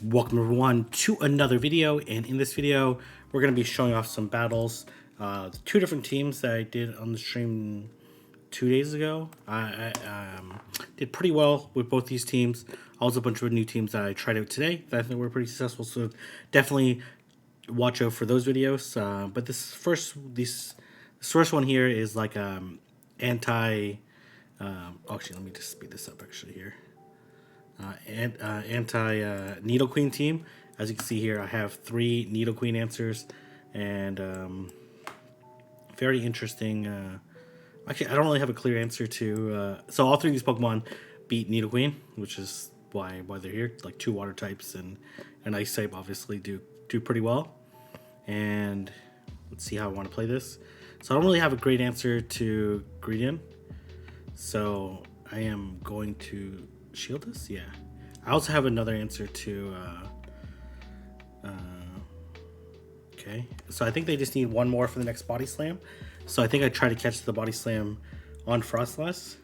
Welcome everyone to another video, and in this video we're going to be showing off some battles. Two different teams that I did on the stream 2 days ago. I did pretty well with both these teams. Also a bunch of new teams that I tried out today that I think were pretty successful, so definitely watch out for those videos. But this first one here is like anti actually, let me just speed this up actually here. Anti Needle Queen team. As you can see here, I have 3 Needle Queen answers, and very interesting. Actually, I don't really have a clear answer to. So all 3 of these Pokemon beat Needle Queen, which is why they're here. Like 2 water types and an ice type obviously do pretty well. And let's see how I want to play this. So I don't really have a great answer to Greedent, so I am going to shield this. Yeah, I also have another answer to okay, so I think they just need one more for the next body slam, so I think I try to catch the body slam on Frostlass,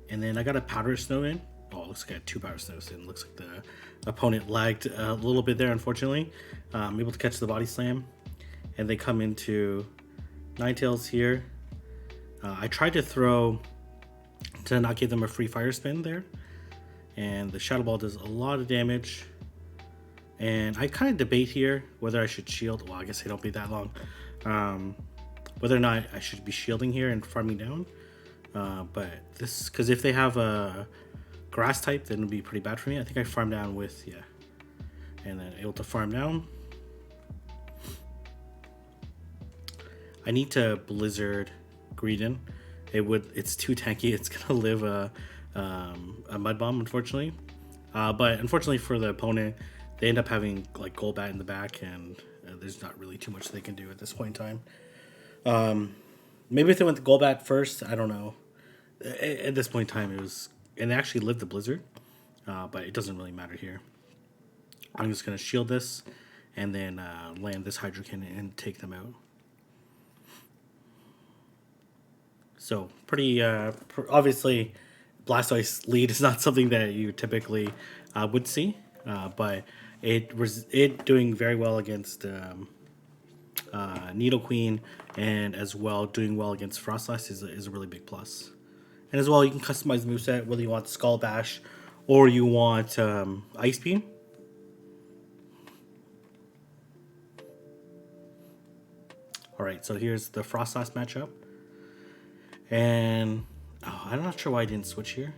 and then I got a powder snow in. Oh, it looks like I got 2 powder snows in. Looks like the opponent lagged a little bit there, unfortunately. I'm able to catch the body slam, and they come into Ninetales here. I tried to throw to not give them a free fire spin there, and the Shadow Ball does a lot of damage, and I kind of debate here whether I should shield. Well, I guess they don't be that long, whether or not I should be shielding here and farming down, but this, because if they have a grass type, then it'll be pretty bad for me. I think I farm down with, yeah, and then able to farm down. I need to Blizzard Greedent. It's too tanky. It's gonna live a mud bomb, unfortunately. But unfortunately for the opponent, they end up having like Golbat in the back, and there's not really too much they can do at this point in time. Maybe if they went to Golbat first, I don't know. At this point in time, it was, and they actually lived the Blizzard, but it doesn't really matter here. I'm just gonna shield this, and then land this Hydro Cannon and take them out. So pretty obviously, Blastoise lead is not something that you typically would see, but it doing very well against Needle Queen, and as well doing well against Frostlass is a really big plus. And as well, you can customize the moveset whether you want Skull Bash or you want Ice Beam. All right, so here's the Frostlass matchup. And I'm not sure why I didn't switch here.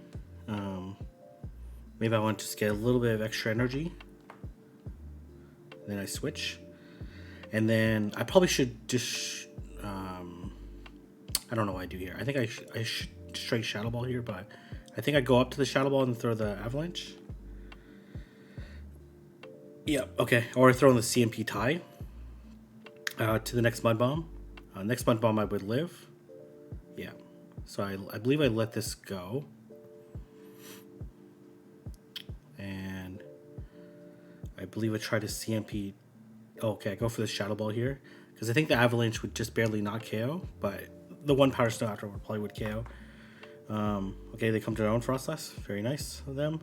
Maybe I want to just get a little bit of extra energy. Then I switch. And then I probably should just... I don't know what I do here. I think I should straight Shadow Ball here, but I think I go up to the Shadow Ball and throw the Avalanche. Yeah, okay. Or throw in the CMP tie to the next Mud Bomb. Next Mud Bomb I would live. Yeah, so I believe I let this go, and I believe I tried to CMP. Oh, okay, I go for the Shadow Ball here because I think the Avalanche would just barely not KO, but the 1 Power Snow afterward probably would KO. Okay, they come to their own Frostlass. Very nice of them.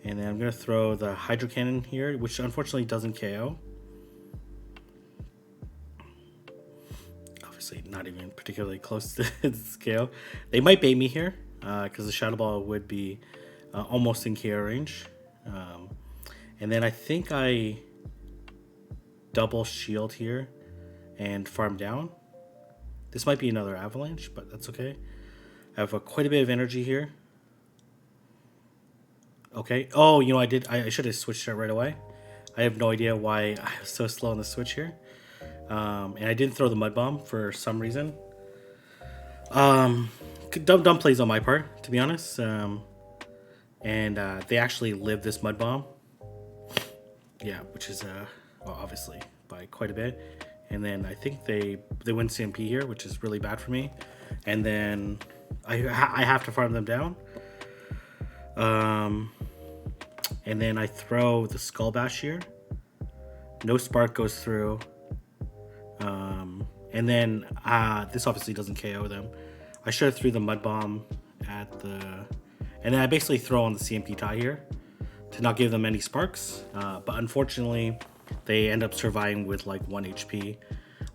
And then I'm gonna throw the Hydro Cannon here, which unfortunately doesn't KO. Not even particularly close to the scale. They might bait me here because the Shadow Ball would be almost in KO range. And then I think I double shield here and farm down. This might be another Avalanche, but that's okay. I have quite a bit of energy here. Okay. Oh, you know, I should have switched it right away. I have no idea why I was so slow on the switch here. And I didn't throw the Mud Bomb for some reason. Dumb plays on my part, to be honest. And they actually lived this Mud Bomb. Yeah, which is well, obviously by quite a bit. And then I think they win CMP here, which is really bad for me. And then I have to farm them down. And then I throw the Skull Bash here. No Spark goes through. And then this obviously doesn't KO them. I should have threw the Mud Bomb at the... And then I basically throw on the CMP tie here to not give them any sparks. But unfortunately, they end up surviving with like 1 HP.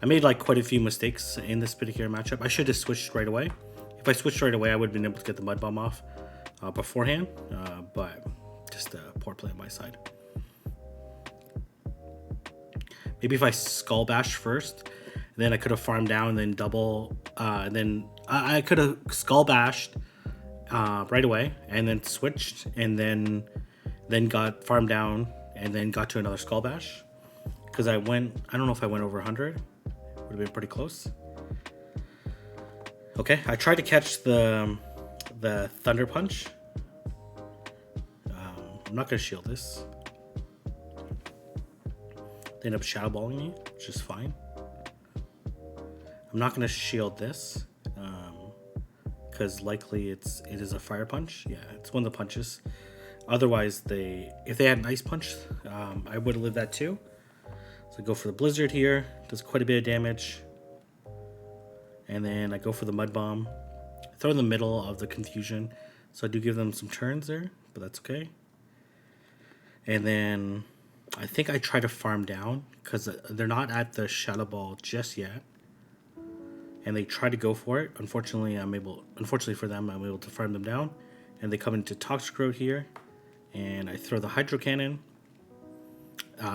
I made like quite a few mistakes in this particular matchup. I should have switched right away. If I switched right away, I would have been able to get the Mud Bomb off beforehand. But just a poor play on my side. Maybe if I Skull Bash first, then I could have farmed down and then double, and then I could have Skull Bashed right away and then switched and then got farmed down and then got to another Skull Bash. Because I don't know if I went over 100. Would have been pretty close. Okay, I tried to catch the Thunder Punch. I'm not going to shield this. They end up Shadow Balling me, which is fine. I'm not going to shield this because likely it is a Fire Punch. Yeah, it's one of the punches. Otherwise, if they had an Ice Punch, I would have lived that too. So I go for the Blizzard here. Does quite a bit of damage. And then I go for the Mud Bomb. I throw in the middle of the Confusion. So I do give them some turns there, but that's okay. And then I think I try to farm down because they're not at the Shadow Ball just yet. And they try to go for it. Unfortunately for them, I'm able to farm them down. And they come into Toxic Road here. And I throw the Hydro Cannon.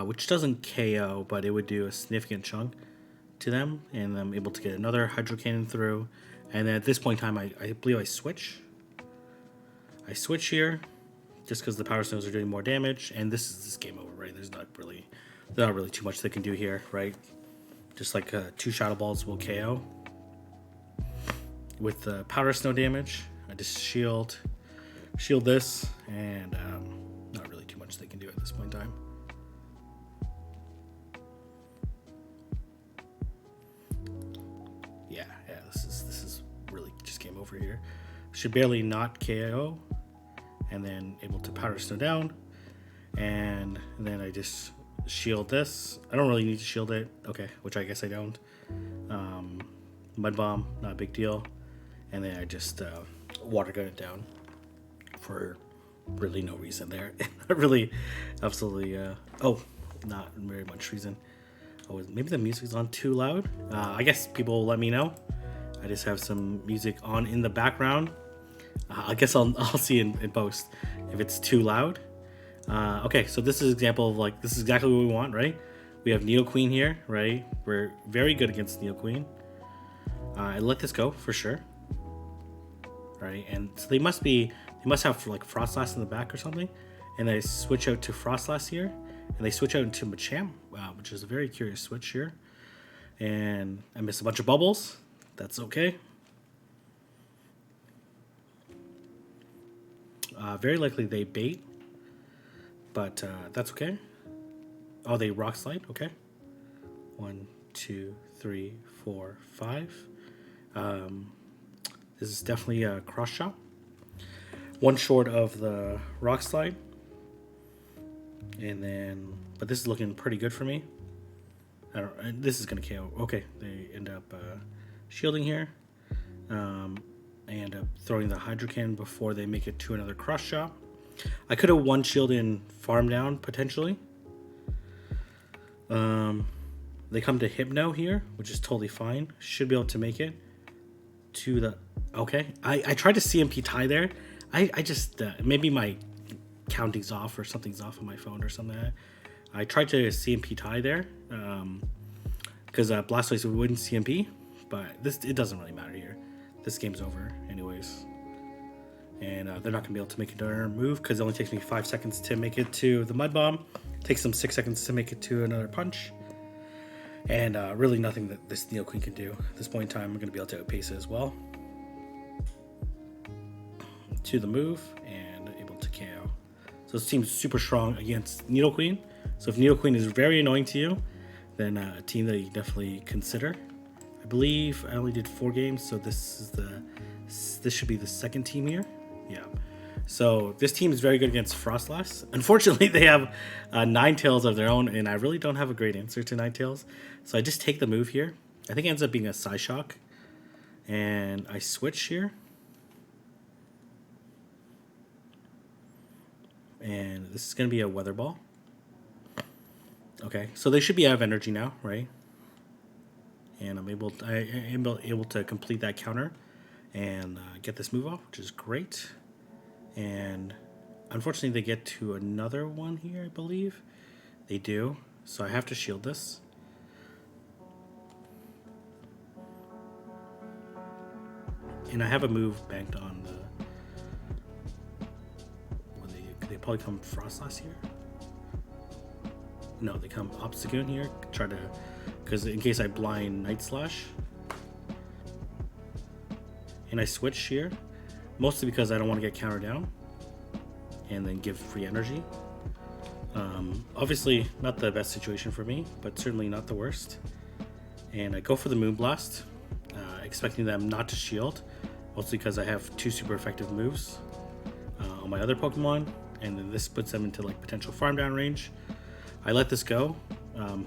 Which doesn't KO, but it would do a significant chunk to them. And I'm able to get another Hydro Cannon through. And then at this point in time, I believe I switch. I switch here. Just because the Power Stones are doing more damage, and this is game over, right? There's not really too much they can do here, right? Just like 2 Shadow Balls will KO. With the Powder Snow damage, I just shield this, and not really too much they can do at this point in time. Yeah, this is really just game over here. Should barely not KO. And then able to Powder Snow down. And then I just shield this. I don't really need to shield it. Okay, which I guess I don't. Mud Bomb, not a big deal. And then I just Water Gun it down for really no reason there. Really, absolutely, not very much reason. Oh, maybe the music's on too loud. I guess people will let me know. I just have some music on in the background. I guess I'll see in post if it's too loud. Okay, so this is an example of this is exactly what we want, right? We have Neo Queen here, right? We're very good against Neo Queen. I let this go for sure, right? And so they must have like Frostlass in the back or something, and they switch out to Frostlass here, and they switch out into Machamp, which is a very curious switch here. And I miss a bunch of bubbles. That's okay. Very likely they bait, but that's okay. Oh, they Rock Slide. Okay. 1, 2, 3, 4, 5. This is definitely a cross shot. One short of the Rock Slide, but this is looking pretty good for me. This is gonna KO. Okay, they end up shielding here. I end up throwing the Hydro Cannon before they make it to another cross shot. I could have one shield in farm down potentially. They come to Hypno here, which is totally fine. Should be able to make it to the. Okay, I tried to CMP tie there. I just maybe my counting's off or something's off on my phone or something like that. I tried to CMP tie there because Blastoise wouldn't CMP, but it doesn't really matter here. This game's over anyways. And they're not going to be able to make another move because it only takes me 5 seconds to make it to the Mud Bomb. It takes them 6 seconds to make it to another punch. And really nothing that this Neo Queen can do. At this point in time, I'm going to be able to outpace it as well. To the move and able to KO. So this team's super strong against Needle Queen. So if Needle Queen is very annoying to you, then a team that you definitely consider. I believe I only did 4 games, so this should be the second team here. Yeah. So this team is very good against Frostlass. Unfortunately, they have Ninetales of their own, and I really don't have a great answer to Ninetales. So I just take the move here. I think it ends up being a Psyshock. And I switch here. And this is going to be a weather ball. Okay, so they should be out of energy now, right? And I'm able to complete that counter and get this move off, which is great. And unfortunately, they get to another one here, I believe. They do. So I have to shield this. And I have a move banked on the... They probably come Frostlass here? No, they come Obstagoon here. Try to... Because in case I blind Night Slash. And I switch here. Mostly because I don't want to get countered down. And then give free energy. Obviously, not the best situation for me, but certainly not the worst. And I go for the Moonblast, expecting them not to shield, mostly because I have 2 super effective moves on my other Pokemon, and then this puts them into like potential farm down range. I let this go,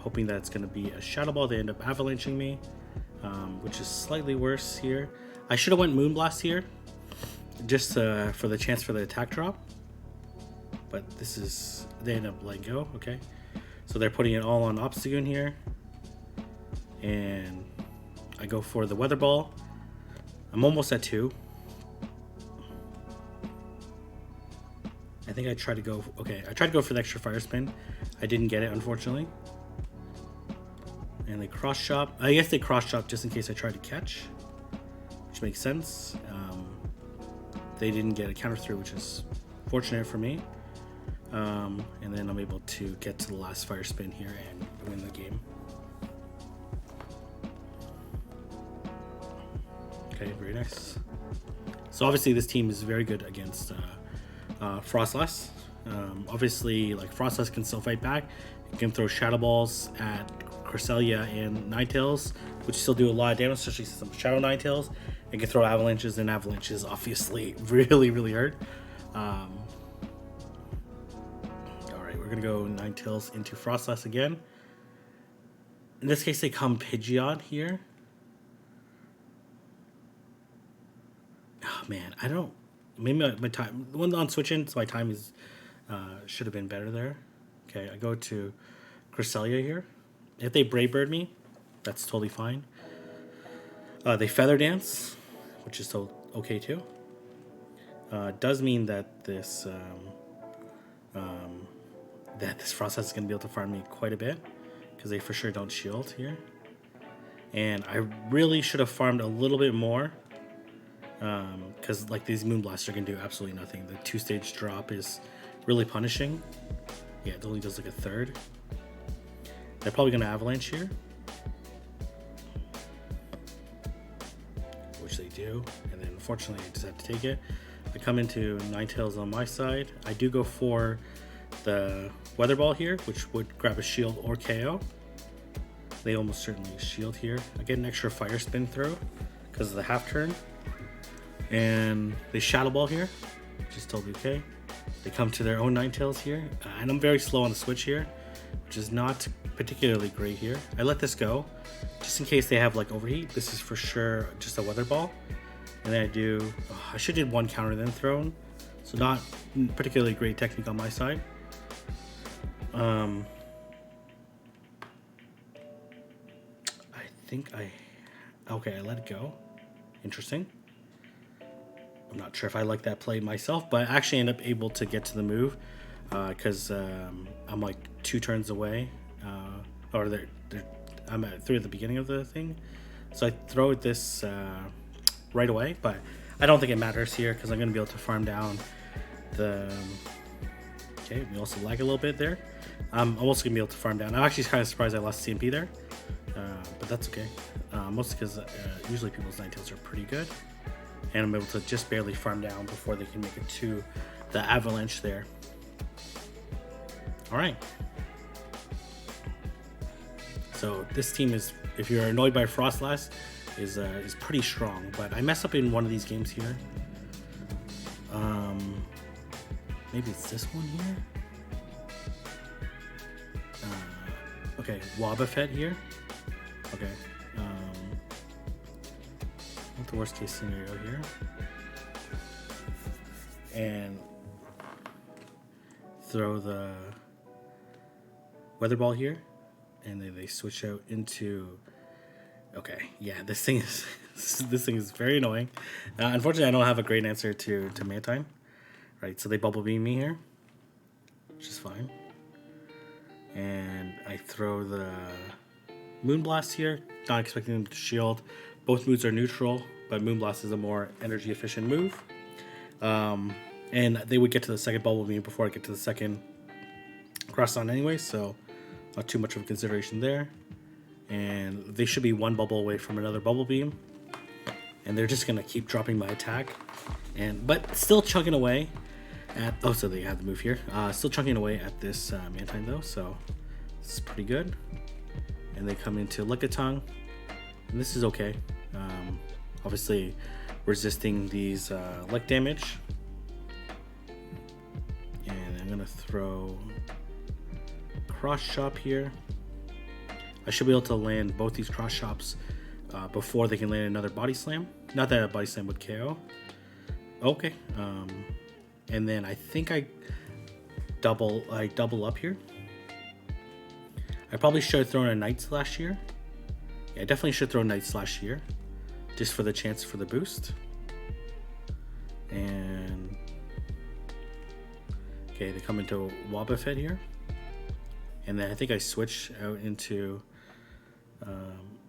hoping that it's going to be a Shadow Ball. They end up avalanching me, which is slightly worse here. I should have went Moonblast here, just for the chance for the attack drop. But this is, they end up letting go, okay. So they're putting it all on Obstagoon here. And I go for the Weather Ball. I'm almost at 2. I think I tried to go, okay, I tried to go for the extra Fire Spin. I didn't get it, unfortunately. And they cross chop. I guess they cross chop just in case I tried to catch, which makes sense. They didn't get a counter through, which is fortunate for me. And then I'm able to get to the last Fire Spin here and win the game. Okay, very nice. So obviously this team is very good against Frostlass. Obviously, like Frostlass can still fight back. You can throw Shadow Balls at Cresselia and Ninetales, which still do a lot of damage, especially some Shadow Ninetales. You can throw Avalanches, and Avalanches obviously really hurt. Alright, we're gonna go Ninetales into Frostlass again. In this case, they come Pidgeot here. Oh man, I don't. Maybe my time. The one on switching, so my time is should have been better there. Okay, I go to Cresselia here. If they Brave Bird me, that's totally fine. They Feather Dance, which is still okay too. Does mean that this Frostlass is going to be able to farm me quite a bit, because they for sure don't shield here. And I really should have farmed a little bit more, because like these Moonblasts are going to do absolutely nothing. The 2-stage drop is really punishing. Yeah, it only does like a third. They're probably going to Avalanche here, which they do. And then unfortunately I just have to take it. I come into Ninetales on my side. I do go for the Weather Ball here, which would grab a shield or KO. They almost certainly shield here. I get an extra Fire Spin throw because of the half turn. And they Shadow Ball here, which is totally okay. They come to their own Ninetales here. And I'm very slow on the switch here, which is not particularly great here. I let this go, just in case they have like Overheat. This is for sure just a Weather Ball. And then I do, I should have did one counter then thrown. So not particularly great technique on my side. I think I let it go. Interesting. I'm not sure if I like that play myself, but I actually end up able to get to the move because I'm like 2 turns away, or I'm at 3 at the beginning of the thing. So I throw this right away, but I don't think it matters here because I'm going to be able to farm down the... Okay, we also lag a little bit there. I'm also going to be able to farm down. I'm actually kind of surprised I lost CMP there, but that's okay. Mostly because usually people's Ninetales are pretty good. And I'm able to just barely farm down before they can make it to the Avalanche there. Alright. So this team is, if you're annoyed by Frostlass, is pretty strong. But I mess up in one of these games here. Maybe it's this one here. Okay, Wobbuffet here. Okay. Not the worst case scenario here. And throw the weather ball here, and then they switch out into. Okay, yeah, this thing is this thing is very annoying. Unfortunately, I don't have a great answer to Mantine. Right, so they bubble beam me here, which is fine, and I throw the Moonblast here, not expecting them to shield. Both moves are neutral, but Moonblast is a more energy efficient move. And they would get to the second bubble beam before I get to the second cross-on anyway, so not too much of a consideration there. And they should be one bubble away from another bubble beam. And they're just going to keep dropping my attack. But still chugging away at... Oh, so they have the move here. Still chugging away at this Mantine, though, so this is pretty good. And they come into Lickitung, and this is okay. Obviously, resisting these lick damage. And I'm going to throw Cross Chop here. I should be able to land both these Cross Chops before they can land another Body Slam. Not that a Body Slam would KO. Okay. And then I think I double up here. I probably should have thrown a Night Slash here. Yeah, I definitely should throw Night Slash here, just for the chance for the boost. And okay, they come into Wobbuffet here, and then I think I switch out into.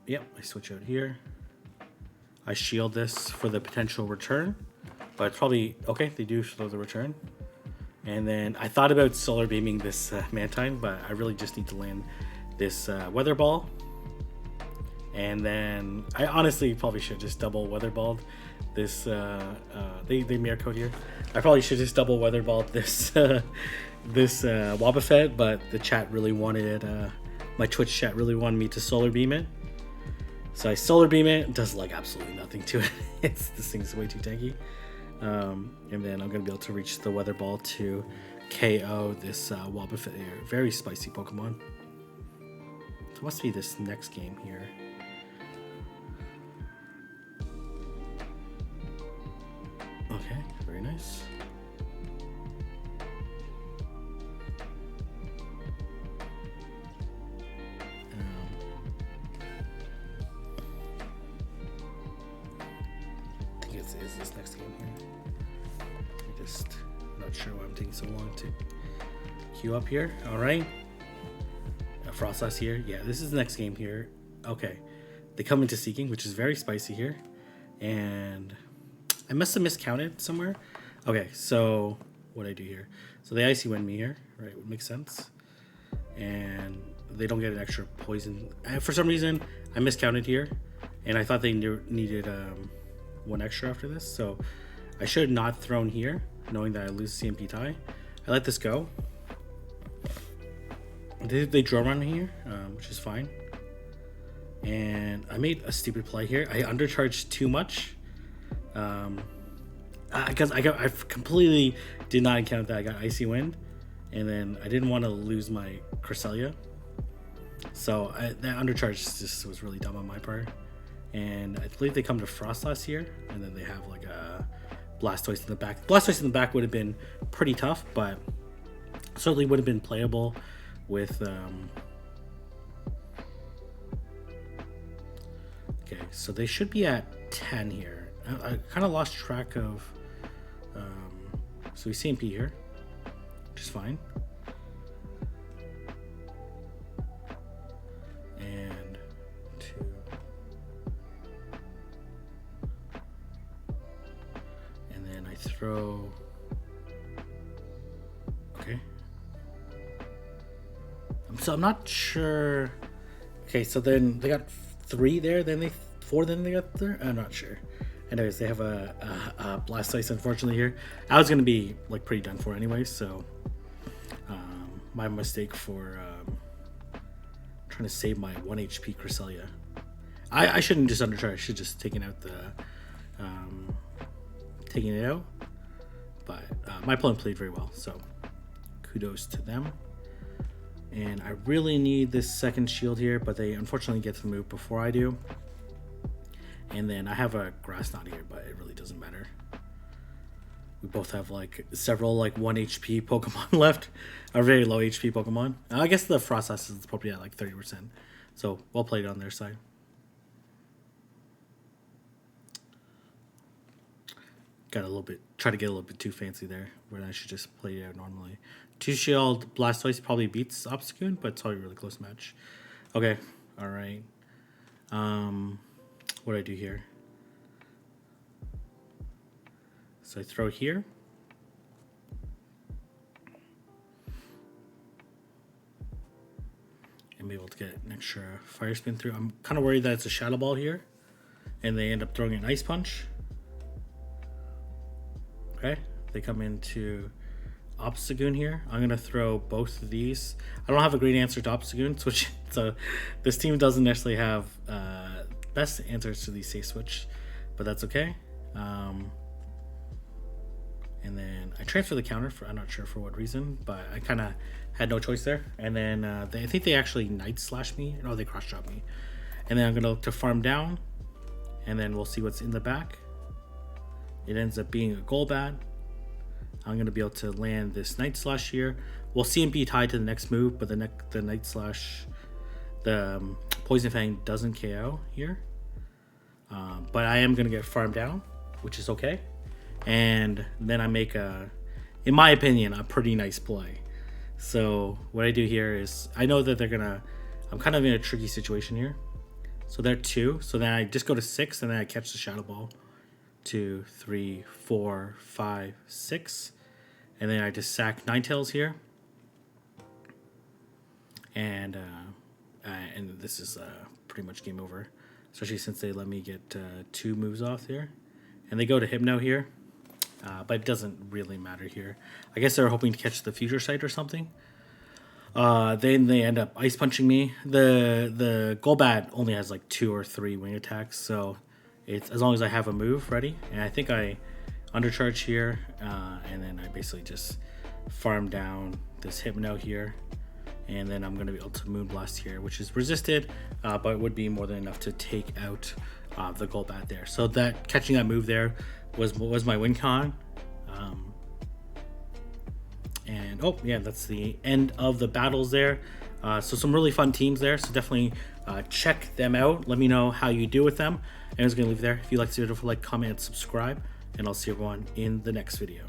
Yep, I switch out here. I shield this for the potential return, but probably okay. They do slow the return. And then I thought about solar beaming this Mantine, but I really just need to land this Weather Ball. And then I honestly probably should just double Weather Balled this. They mirror code here. I probably should just double Weather Balled this this Wobbuffet, but the chat really wanted my Twitch chat really wanted me to solar beam it. So I solar beam it. It does like absolutely nothing to it. This thing's way too tanky. And then I'm going to be able to reach the Weather Ball to KO this Wobbuffet here. Very spicy Pokemon. So it must be this next game here. Okay, very nice. I think it's this next game here. Not sure why I'm taking so long to queue up here. All right. Frostlass here. Yeah, this is the next game here. Okay. They come into Seeking, which is very spicy here. And I must have miscounted somewhere. Okay, so what do I do here? So they Icy Wind me here, right? Would make sense. And they don't get an extra poison. For some reason, I miscounted here. And I thought they needed one extra after this. So I should have not thrown here, knowing that I lose CMP tie. I let this go. They draw run here, which is fine. And I made a stupid play here. I undercharged too much. Because I completely did not account that I got Icy Wind. And then I didn't want to lose my Cresselia. So that undercharge just was really dumb on my part. And I believe they come to Frostlass here. And then they have like a Blastoise in the back. Blastoise in the back would have been pretty tough, but certainly would have been playable with okay, so they should be at 10 here. I kind of lost track of so we CMP here, which is fine. And 2. And then I throw okay. So I'm not sure. Okay, so then they got 3 there, then they 4, then they got 3. I'm not sure. Anyways, they have a Blastoise unfortunately here. I was gonna be like pretty done for anyway, so my mistake for trying to save my 1 HP Cresselia. I shouldn't just undercharge. I should just taken out the taking it out. But my opponent played very well, so kudos to them. And I really need this second shield here, but they unfortunately get to the move before I do. And then I have a Grass Knot here, but it really doesn't matter. We both have like several like 1 HP Pokemon left, or very low HP Pokemon. I guess the Froslass is probably at like 30%, so well played on their side. Got a little bit, try to get a little bit too fancy there, when I should just play it out normally. 2 Shield Blastoise probably beats Obstagoon, but it's probably a really close match. Okay, all right. What do I do here? So I throw here. And be able to get an extra Fire Spin through. I'm kind of worried that it's a Shadow Ball here, and they end up throwing an Ice Punch. Okay, they come into Obstagoon here. I'm gonna throw both of these. I don't have a great answer to Obstagoon switch, so this team doesn't necessarily have best answers to these safe switch, but that's okay. And then I transfer the counter for, I'm not sure for what reason, but I kind of had no choice there. And then I think they actually Night Slash me. No, they Cross Chop me. And then I'm gonna look to farm down, and then we'll see what's in the back. It ends up being a Golbat. I'm going to be able to land this Night Slash here. We'll see him be tied to the next move, but the Night Slash, the Poison Fang doesn't KO here. But I am going to get farmed down, which is okay. And then I make in my opinion, a pretty nice play. So what I do here is, I know that I'm kind of in a tricky situation here. So they're 2. So then I just go to 6, and then I catch the Shadow Ball. 2, 3, 4, 5, 6, and then I just sack Ninetales here, and this is pretty much game over, especially since they let me get 2 moves off there, and they go to Hypno here, but it doesn't really matter here. I guess they're hoping to catch the Future Sight or something. Then they end up Ice Punching me. The Golbat only has like 2 or 3 wing attacks, so it's as long as I have a move ready. And I think I undercharge here, and then I basically just farm down this Hypno here, and then I'm going to be able to Moonblast here, which is resisted, but it would be more than enough to take out the Golbat there. So that catching that move there was my win con. And oh yeah, that's the end of the battles there. So some really fun teams there, so definitely check them out. Let me know how you do with them. And I was going to leave there. If you like this video, like, comment, and subscribe. And I'll see everyone in the next video.